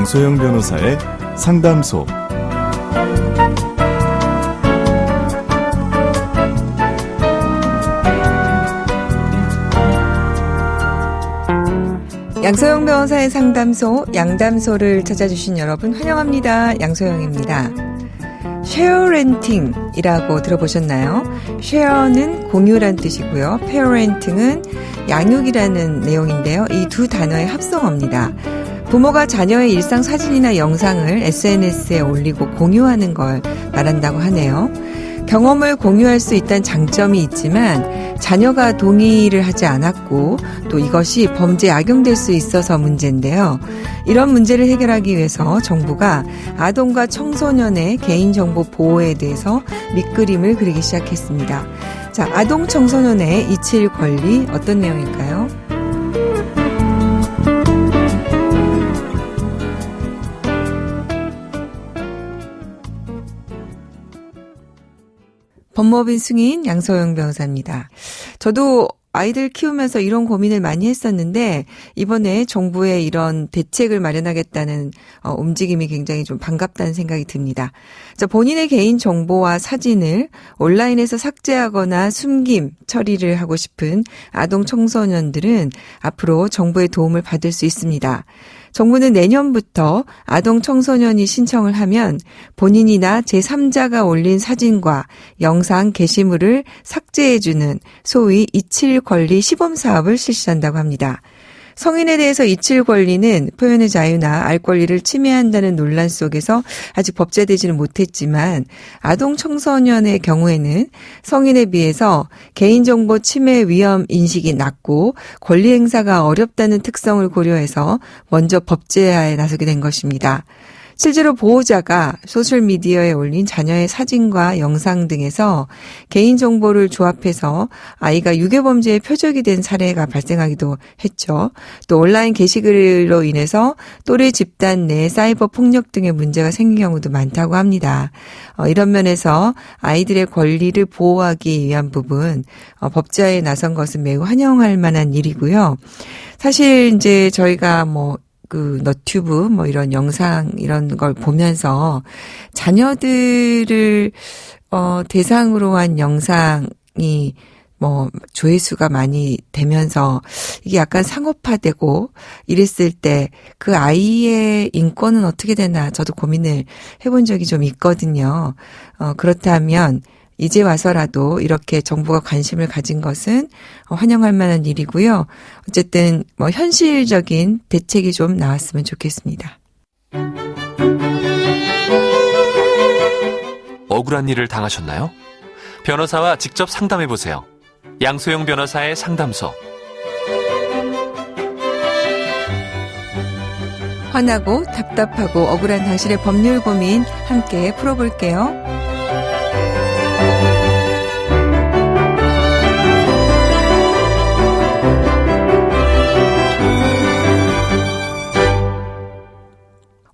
양소영 변호사의 상담소. 양소영 변호사의 상담소, 양담소를 찾아주신 여러분 환영합니다. 양소영입니다. 쉐어렌팅이라고 들어보셨나요? 쉐어는 공유란 뜻이고요. 페어렌팅은 양육이라는 내용인데요. 이 두 단어의 합성어입니다. 부모가 자녀의 일상 사진이나 영상을 SNS에 올리고 공유하는 걸 말한다고 하네요. 경험을 공유할 수 있다는 장점이 있지만 자녀가 동의를 하지 않았고 또 이것이 범죄에 악용될 수 있어서 문제인데요. 이런 문제를 해결하기 위해서 정부가 아동과 청소년의 개인정보 보호에 대해서 밑그림을 그리기 시작했습니다. 자, 아동 청소년의 이칠 권리 어떤 내용일까요? 법무법인 승인 양소영 변호사입니다. 저도 아이들 키우면서 이런 고민을 많이 했었는데 이번에 정부의 이런 대책을 마련하겠다는 움직임이 굉장히 좀 반갑다는 생각이 듭니다. 자, 본인의 개인 정보와 사진을 온라인에서 삭제하거나 숨김 처리를 하고 싶은 아동 청소년들은 앞으로 정부의 도움을 받을 수 있습니다. 정부는 내년부터 아동 청소년이 신청을 하면 본인이나 제3자가 올린 사진과 영상 게시물을 삭제해주는 소위 이칠 권리 시범 사업을 실시한다고 합니다. 성인에 대해서 이칠 권리는 표현의 자유나 알 권리를 침해한다는 논란 속에서 아직 법제되지는 못했지만 아동 청소년의 경우에는 성인에 비해서 개인정보 침해 위험 인식이 낮고 권리 행사가 어렵다는 특성을 고려해서 먼저 법제화에 나서게 된 것입니다. 실제로 보호자가 소셜미디어에 올린 자녀의 사진과 영상 등에서 개인정보를 조합해서 아이가 유괴범죄의 표적이 된 사례가 발생하기도 했죠. 또 온라인 게시글로 인해서 또래 집단 내 사이버 폭력 등의 문제가 생긴 경우도 많다고 합니다. 이런 면에서 아이들의 권리를 보호하기 위한 부분 법제화에 나선 것은 매우 환영할 만한 일이고요. 사실 이제 저희가 너튜브 이런 영상 이런 걸 보면서 자녀들을 대상으로 한 영상이 조회수가 많이 되면서 이게 약간 상업화되고 이랬을 때 그 아이의 인권은 어떻게 되나 저도 고민을 해본 적이 좀 있거든요. 그렇다면 이제 와서라도 이렇게 정부가 관심을 가진 것은 환영할 만한 일이고요. 어쨌든 현실적인 대책이 좀 나왔으면 좋겠습니다. 억울한 일을 당하셨나요? 변호사와 직접 상담해보세요. 양소영 변호사의 상담소. 화나고 답답하고 억울한 당신의 법률 고민 함께 풀어볼게요.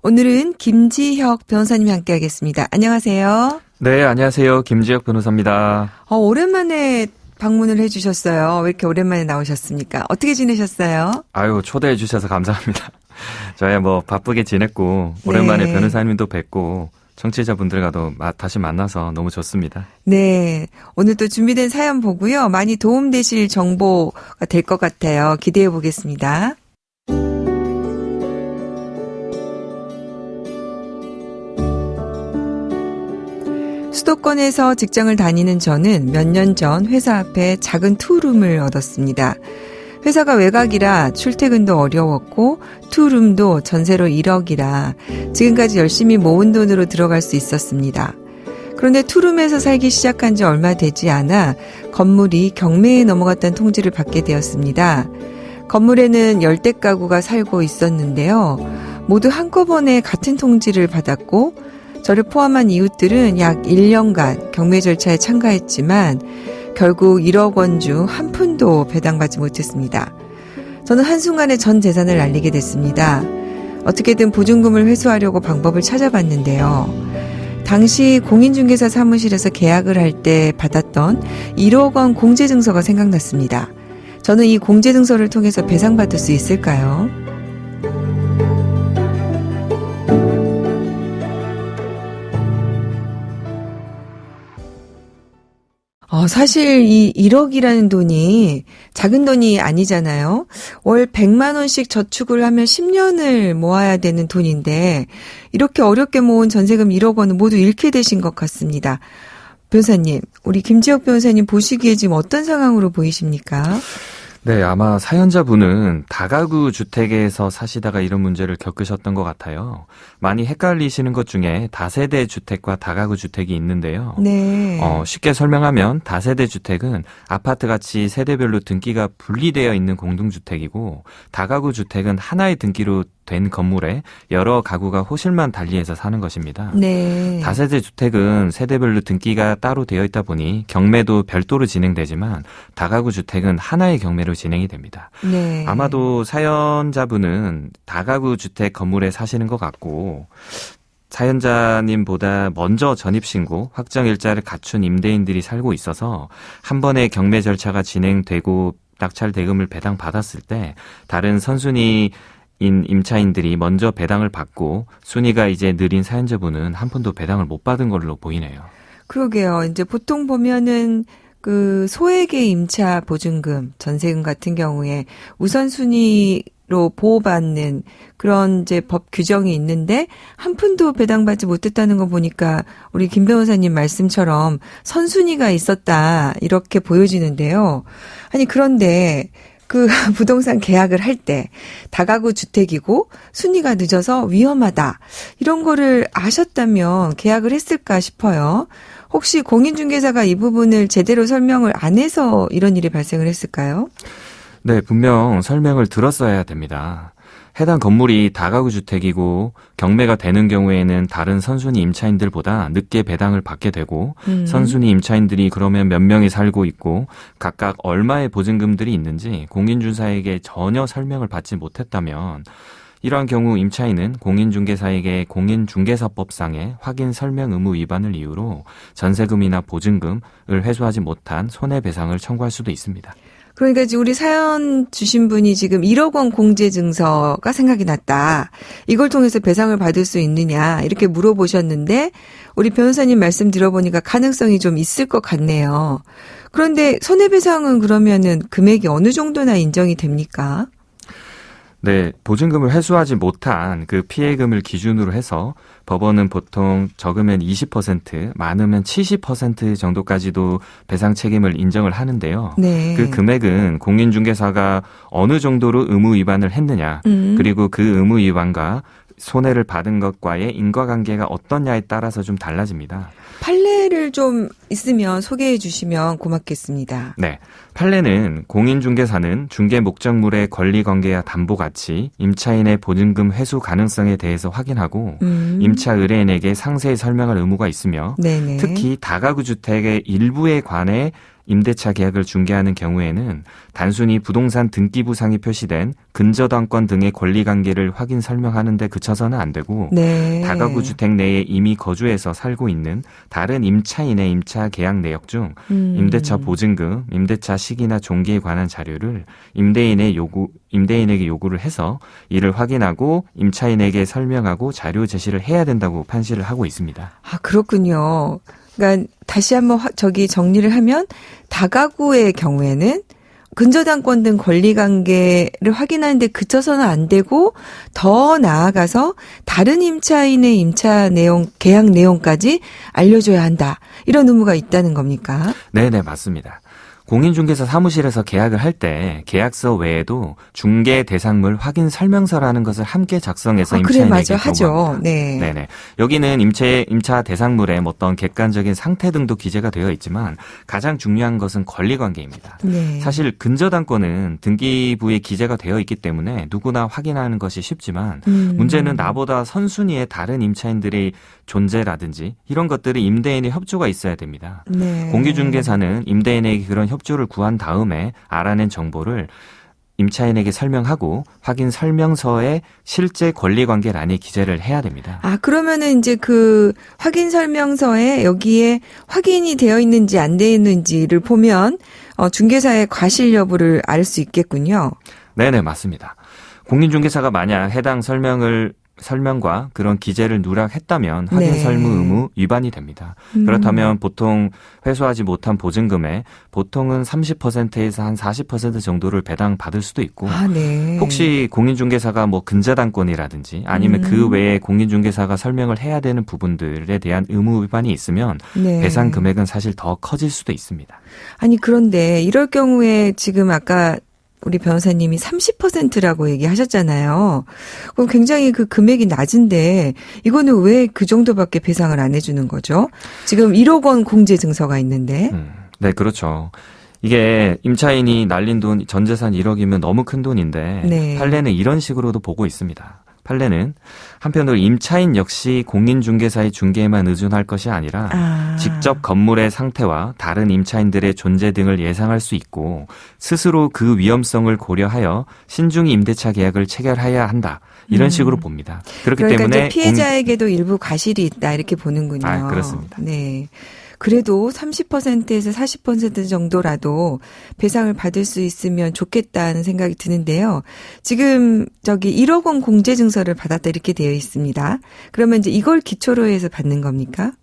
오늘은 김지혁 변호사님이 함께하겠습니다. 안녕하세요. 네, 안녕하세요. 김지혁 변호사입니다. 오랜만에 방문을 해주셨어요. 왜 이렇게 오랜만에 나오셨습니까? 어떻게 지내셨어요? 아유, 초대해 주셔서 감사합니다. 저야 바쁘게 지냈고 오랜만에 네. 변호사님도 뵙고 청취자분들과도 다시 만나서 너무 좋습니다. 네, 오늘 또 준비된 사연 보고요. 많이 도움되실 정보가 될 것 같아요. 기대해 보겠습니다. 수도권에서 직장을 다니는 저는 몇 년 전 회사 앞에 작은 투룸을 얻었습니다. 회사가 외곽이라 출퇴근도 어려웠고 투룸도 전세로 1억이라 지금까지 열심히 모은 돈으로 들어갈 수 있었습니다. 그런데 투룸에서 살기 시작한 지 얼마 되지 않아 건물이 경매에 넘어갔다는 통지를 받게 되었습니다. 건물에는 열댓 가구가 살고 있었는데요. 모두 한꺼번에 같은 통지를 받았고 저를 포함한 이웃들은 약 1년간 경매 절차에 참가했지만 결국 1억 원 중 한 푼도 배당받지 못했습니다. 저는 한순간에 전 재산을 날리게 됐습니다. 어떻게든 보증금을 회수하려고 방법을 찾아봤는데요. 당시 공인중개사 사무실에서 계약을 할 때 받았던 1억 원 공제증서가 생각났습니다. 저는 이 공제증서를 통해서 배상받을 수 있을까요? 사실 이 1억이라는 돈이 작은 돈이 아니잖아요. 월 100만 원씩 저축을 하면 10년을 모아야 되는 돈인데 이렇게 어렵게 모은 전세금 1억 원은 모두 잃게 되신 것 같습니다. 변호사님, 우리 김지혁 변호사님 보시기에 지금 어떤 상황으로 보이십니까? 네, 아마 사연자분은 다가구 주택에서 사시다가 이런 문제를 겪으셨던 것 같아요. 많이 헷갈리시는 것 중에 다세대 주택과 다가구 주택이 있는데요. 네. 쉽게 설명하면 다세대 주택은 아파트같이 세대별로 등기가 분리되어 있는 공동주택이고, 다가구 주택은 하나의 등기로 된 건물에 여러 가구가 호실만 달리해서 사는 것입니다. 네. 다세대 주택은 세대별로 등기가 따로 되어 있다 보니 경매도 별도로 진행되지만 다가구 주택은 하나의 경매로 진행이 됩니다. 네. 아마도 사연자분은 다가구 주택 건물에 사시는 것 같고, 사연자님보다 먼저 전입신고, 확정일자를 갖춘 임대인들이 살고 있어서 한 번에 경매 절차가 진행되고 낙찰 대금을 배당받았을 때 다른 선순위 임차인들이 먼저 배당을 받고 순위가 이제 느린 사연자분은 한 푼도 배당을 못 받은 걸로 보이네요. 그러게요. 이제 보통 보면은 그 소액의 임차 보증금, 전세금 같은 경우에 우선순위로 보호받는 그런 이제 법 규정이 있는데 한 푼도 배당받지 못했다는 거 보니까 우리 김 변호사님 말씀처럼 선순위가 있었다 이렇게 보여지는데요. 아니 그런데 그 부동산 계약을 할 때 다가구 주택이고 순위가 늦어서 위험하다 이런 거를 아셨다면 계약을 했을까 싶어요. 혹시 공인중개사가 이 부분을 제대로 설명을 안 해서 이런 일이 발생을 했을까요? 네, 분명 설명을 들었어야 됩니다. 해당 건물이 다가구 주택이고 경매가 되는 경우에는 다른 선순위 임차인들보다 늦게 배당을 받게 되고 선순위 임차인들이 그러면 몇 명이 살고 있고 각각 얼마의 보증금들이 있는지 공인중개사에게 전혀 설명을 받지 못했다면 이러한 경우 임차인은 공인중개사에게 공인중개사법상의 확인 설명 의무 위반을 이유로 전세금이나 보증금을 회수하지 못한 손해배상을 청구할 수도 있습니다. 그러니까 지금 우리 사연 주신 분이 지금 1억 원 공제증서가 생각이 났다. 이걸 통해서 배상을 받을 수 있느냐 이렇게 물어보셨는데 우리 변호사님 말씀 들어보니까 가능성이 좀 있을 것 같네요. 그런데 손해배상은 그러면은 금액이 어느 정도나 인정이 됩니까? 네, 보증금을 회수하지 못한 그 피해금을 기준으로 해서 법원은 보통 적으면 20%, 많으면 70% 정도까지도 배상 책임을 인정을 하는데요. 네. 그 금액은 공인중개사가 어느 정도로 의무 위반을 했느냐, 그리고 그 의무 위반과 손해를 받은 것과의 인과관계가 어떠냐에 따라서 좀 달라집니다. 판례를 좀 있으면 소개해 주시면 고맙겠습니다. 네. 판례는 공인중개사는 중개 목적물의 권리관계와 담보가치, 임차인의 보증금 회수 가능성에 대해서 확인하고 임차 의뢰인에게 상세히 설명할 의무가 있으며 네네. 특히 다가구 주택의 일부에 관해 임대차 계약을 중개하는 경우에는 단순히 부동산 등기부상이 표시된 근저당권 등의 권리관계를 확인 설명하는 데 그쳐서는 안 되고 네. 다가구 주택 내에 이미 거주해서 살고 있는 다른 임차인의 임차 계약 내역 중 임대차 보증금, 임대차 시기나 종기에 관한 자료를 임대인에게 요구를 해서 이를 확인하고 임차인에게 설명하고 자료 제시를 해야 된다고 판시를 하고 있습니다. 아, 그렇군요. 그러니까 다시 한번 정리를 하면 다가구의 경우에는 근저당권 등 권리관계를 확인하는 데 그쳐서는 안 되고 더 나아가서 다른 임차인의 임차 내용, 계약 내용까지 알려줘야 한다. 이런 의무가 있다는 겁니까? 네네, 맞습니다. 공인중개사 사무실에서 계약을 할 때 계약서 외에도 중개 대상물 확인 설명서라는 것을 함께 작성해서 임차인에게 맞아. 하죠. 요구합니다. 네. 네네. 여기는 임차 대상물의 어떤 객관적인 상태 등도 기재가 되어 있지만 가장 중요한 것은 권리관계입니다. 네. 사실 근저당권은 등기부에 기재가 되어 있기 때문에 누구나 확인하는 것이 쉽지만 문제는 나보다 선순위의 다른 임차인들의 존재라든지 이런 것들이 임대인의 협조가 있어야 됩니다. 네. 공기중개사는 임대인에게 그런 협조를 구한 다음에 알아낸 정보를 임차인에게 설명하고 확인 설명서에 실제 권리관계란에 기재를 해야 됩니다. 아, 그러면은 이제 그 확인 설명서에 여기에 확인이 되어 있는지 안 되어 있는지를 보면 중개사의 과실 여부를 알 수 있겠군요. 네네, 맞습니다. 공인중개사가 만약 해당 설명과 그런 기재를 누락했다면 확인 네. 설문 의무 위반이 됩니다. 그렇다면 보통 회수하지 못한 보증금에 보통은 30%에서 한 40% 정도를 배당받을 수도 있고 아, 네. 혹시 공인중개사가 뭐 근저당권이라든지 아니면 그 외에 공인중개사가 설명을 해야 되는 부분들에 대한 의무 위반이 있으면 네. 배상 금액은 사실 더 커질 수도 있습니다. 아니, 그런데 이럴 경우에 지금 아까 우리 변호사님이 30%라고 얘기하셨잖아요. 그럼 굉장히 그 금액이 낮은데 이거는 왜 그 정도밖에 배상을 안 해주는 거죠? 지금 1억 원 공제 증서가 있는데. 네, 그렇죠. 이게 임차인이 날린 돈 전 재산 1억이면 너무 큰 돈인데 네. 판례는 이런 식으로도 보고 있습니다. 판례는 한편으로 임차인 역시 공인중개사의 중개에만 의존할 것이 아니라 직접 건물의 상태와 다른 임차인들의 존재 등을 예상할 수 있고 스스로 그 위험성을 고려하여 신중히 임대차 계약을 체결해야 한다. 이런 식으로 봅니다. 그렇기 그러니까 때문에 이제 피해자에게도 일부 과실이 있다 이렇게 보는군요. 아, 그렇습니다. 네. 그래도 30%에서 40% 정도라도 배상을 받을 수 있으면 좋겠다는 생각이 드는데요. 지금 1억 원 공제 증서를 받았다 이렇게 되어 있습니다. 그러면 이제 이걸 기초로 해서 받는 겁니까?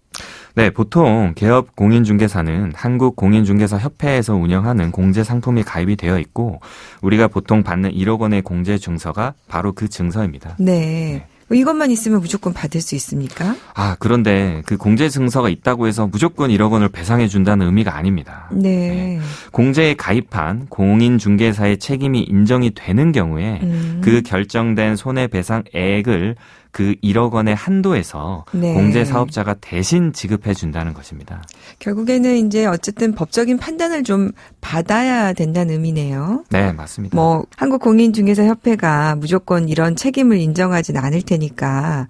네, 보통 개업 공인중개사는 한국공인중개사협회에서 운영하는 공제 상품이 가입이 되어 있고 우리가 보통 받는 1억 원의 공제 증서가 바로 그 증서입니다. 네. 이것만 있으면 무조건 받을 수 있습니까? 그런데 그 공제 증서가 있다고 해서 무조건 1억 원을 배상해 준다는 의미가 아닙니다. 네. 공제에 가입한 공인중개사의 책임이 인정이 되는 경우에 그 결정된 손해배상액을 그 1억 원의 한도에서 네. 공제 사업자가 대신 지급해 준다는 것입니다. 결국에는 이제 어쨌든 법적인 판단을 좀 받아야 된다는 의미네요. 네, 맞습니다. 뭐 한국공인중개사협회가 무조건 이런 책임을 인정하진 않을 테니까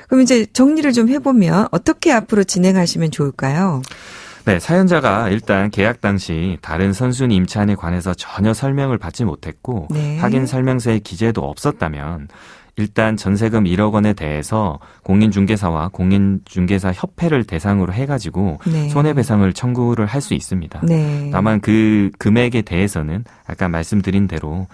그럼 이제 정리를 좀 해보면 어떻게 앞으로 진행하시면 좋을까요? 네, 사연자가 일단 계약 당시 다른 선순위 임차인에 관해서 전혀 설명을 받지 못했고 네. 확인 설명서에 기재도 없었다면 일단 전세금 1억 원에 대해서 공인중개사와 공인중개사협회를 대상으로 해가지고 네. 손해배상을 청구를 할 수 있습니다. 네. 다만 그 금액에 대해서는 아까 말씀드린 대로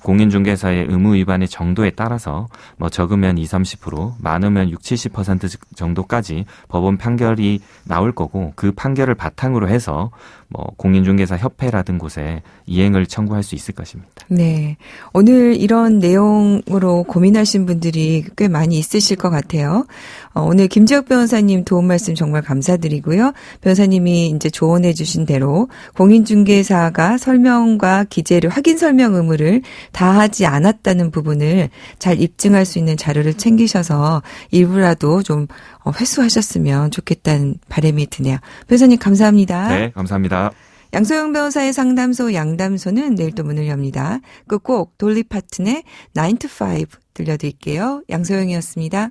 공인중개사의 의무 위반의 정도에 따라서 뭐 적으면 20-30%, 많으면 60-70% 정도까지 법원 판결이 나올 거고 그 판결을 바탕으로 해서 뭐 공인중개사 협회라든 곳에 이행을 청구할 수 있을 것입니다. 네. 오늘 이런 내용으로 고민하신 분들이 꽤 많이 있으실 것 같아요. 오늘 김지혁 변호사님 도움 말씀 정말 감사드리고요. 변호사님이 이제 조언해 주신 대로 공인중개사가 설명과 기재를 확인 설명 의무를 다하지 않았다는 부분을 잘 입증할 수 있는 자료를 챙기셔서 일부라도 좀 회수하셨으면 좋겠다는 바람이 드네요. 변호사님 감사합니다. 네, 감사합니다. 양소영 변호사의 상담소 양담소는 내일 또 문을 엽니다. 끝곡 돌리파튼의 9 to 5 들려드릴게요. 양소영이었습니다.